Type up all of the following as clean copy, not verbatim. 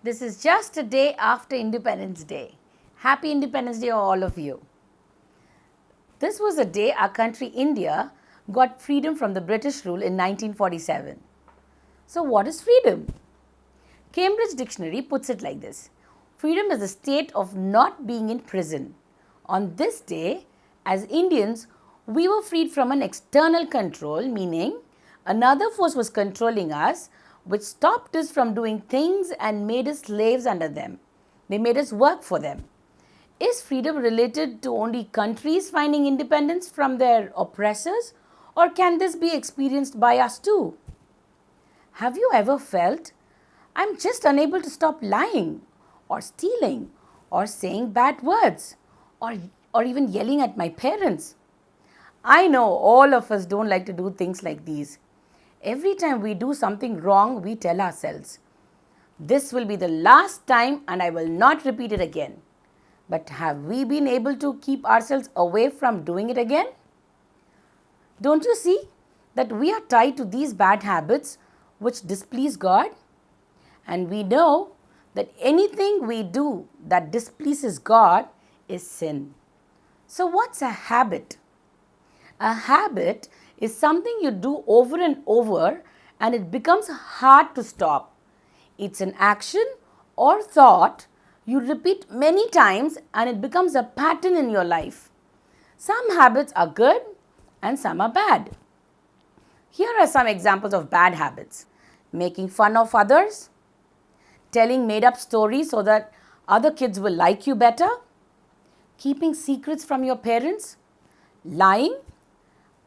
This is just a day after Independence Day. Happy Independence Day, all of you. This was the day our country, India, got freedom from the British rule in 1947. So, what is freedom? Cambridge Dictionary puts it like this: freedom is the state of not being in prison. On this day, as Indians, we were freed from an external control, meaning another force was controlling us, which stopped us from doing things and made us slaves under them. They made us work for them. Is freedom related to only countries finding independence from their oppressors, or can this be experienced by us too? Have you ever felt, I'm just unable to stop lying, or stealing, or saying bad words, or even yelling at my parents? I know all of us don't like to do things like these. Every time we do something wrong, we tell ourselves, this will be the last time and I will not repeat it again. But have we been able to keep ourselves away from doing it again? Don't you see that we are tied to these bad habits which displease God? And we know that anything we do that displeases God is sin. So what's a habit? A habit is something you do over and over and it becomes hard to stop. It's an action or thought you repeat many times and it becomes a pattern in your life. Some habits are good and some are bad. Here are some examples of bad habits: making fun of others, telling made up stories so that other kids will like you better, keeping secrets from your parents, lying,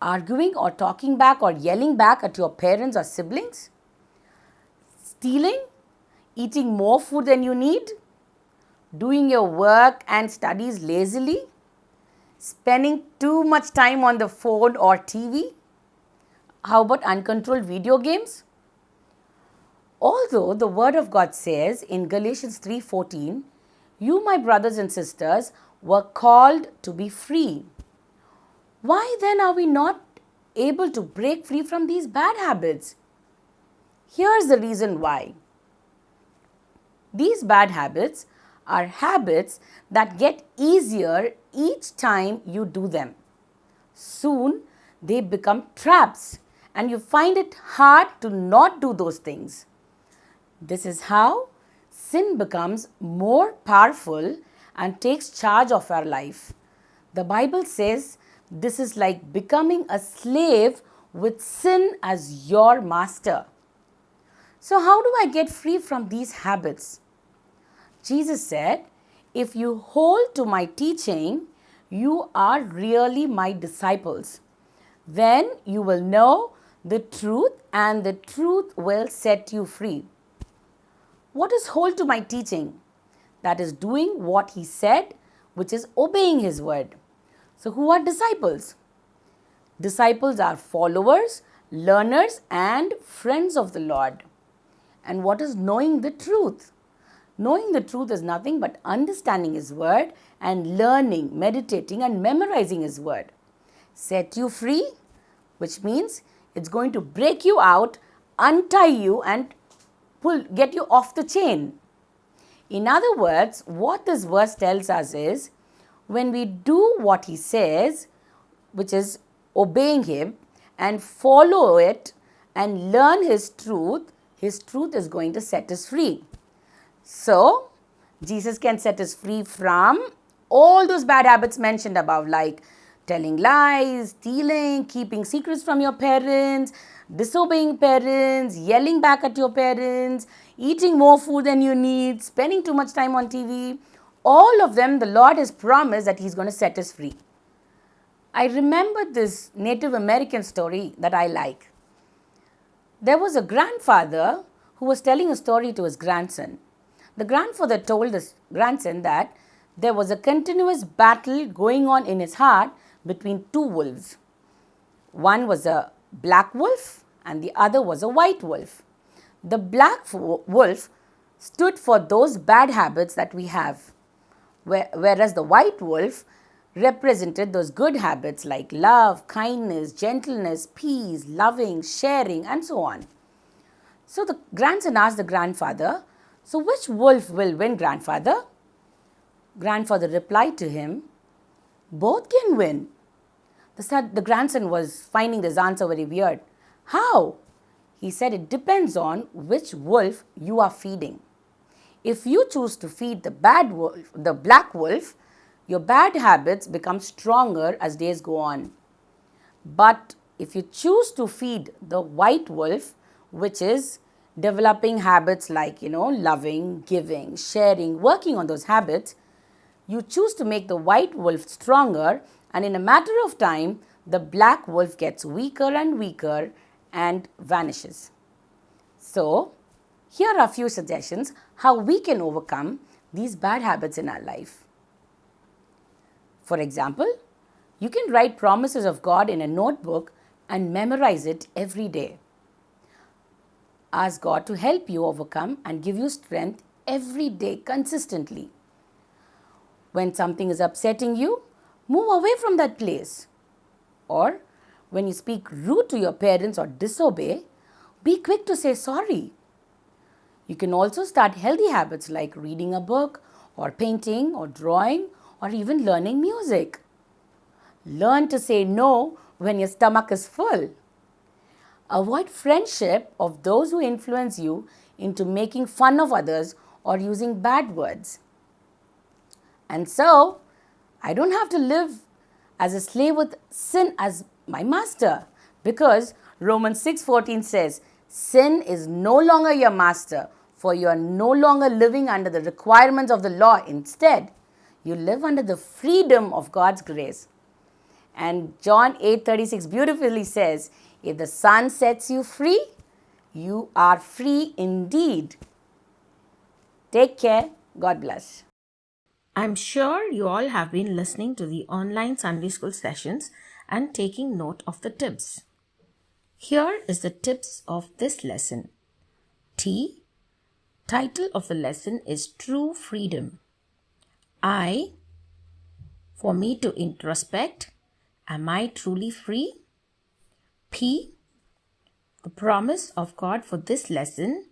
arguing or talking back or yelling back at your parents or siblings, stealing, eating more food than you need, doing your work and studies lazily, spending too much time on the phone or TV. How about uncontrolled video games? Although the Word of God says in Galatians 3:14, you, my brothers and sisters, were called to be free. Why then are we not able to break free from these bad habits? Here's the reason why. These bad habits are habits that get easier each time you do them. Soon they become traps and you find it hard to not do those things. This is how sin becomes more powerful and takes charge of our life. The Bible says this is like becoming a slave with sin as your master. So how do I get free from these habits? Jesus said, if you hold to my teaching, you are really my disciples. Then you will know the truth and the truth will set you free. What is hold to my teaching? That is doing what he said, which is obeying his word. So who are disciples? Disciples are followers, learners and friends of the Lord. And what is knowing the truth? Knowing the truth is nothing but understanding his word and learning, meditating and memorizing his word. Set you free, which means it's going to break you out, untie you and get you off the chain. In other words, what this verse tells us is, when we do what he says, which is obeying him and follow it and learn his truth is going to set us free. So, Jesus can set us free from all those bad habits mentioned above, like telling lies, stealing, keeping secrets from your parents, disobeying parents, yelling back at your parents, eating more food than you need, spending too much time on TV. All of them, the Lord has promised that he's going to set us free. I remember this Native American story that I like. There was a grandfather who was telling a story to his grandson. The grandfather told his grandson that there was a continuous battle going on in his heart between two wolves. One was a black wolf and the other was a white wolf. The black wolf stood for those bad habits that we have, whereas the white wolf represented those good habits like love, kindness, gentleness, peace, loving, sharing and so on. So the grandson asked the grandfather, So which wolf will win, grandfather? Grandfather replied to him, both can win. The grandson was finding this answer very weird. How? He said it depends on which wolf you are feeding. If you choose to feed the bad wolf, the black wolf, your bad habits become stronger as days go on. But if you choose to feed the white wolf, which is developing habits like, loving, giving, sharing, working on those habits, you choose to make the white wolf stronger, and in a matter of time, the black wolf gets weaker and weaker and vanishes. So, here are a few suggestions how we can overcome these bad habits in our life. For example, you can write promises of God in a notebook and memorize it every day. Ask God to help you overcome and give you strength every day consistently. When something is upsetting you, move away from that place. Or when you speak rude to your parents or disobey, be quick to say sorry. You can also start healthy habits like reading a book or painting or drawing or even learning music. Learn to say no when your stomach is full. Avoid friendship of those who influence you into making fun of others or using bad words. And so, I don't have to live as a slave with sin as my master, because Romans 6:14 says, sin is no longer your master, for you are no longer living under the requirements of the law. Instead, you live under the freedom of God's grace. And John 8:36 beautifully says, if the Son sets you free, you are free indeed. Take care. God bless. I'm sure you all have been listening to the online Sunday school sessions and taking note of the tips. Here is the tips of this lesson. Title of the lesson is True Freedom. I, for me to introspect, am I truly free? P, the promise of God for this lesson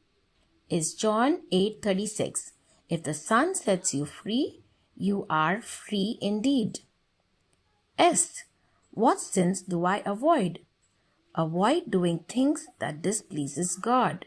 is John 8:36. If the Son sets you free, you are free indeed. S, what sins do I avoid? Avoid doing things that displeases God.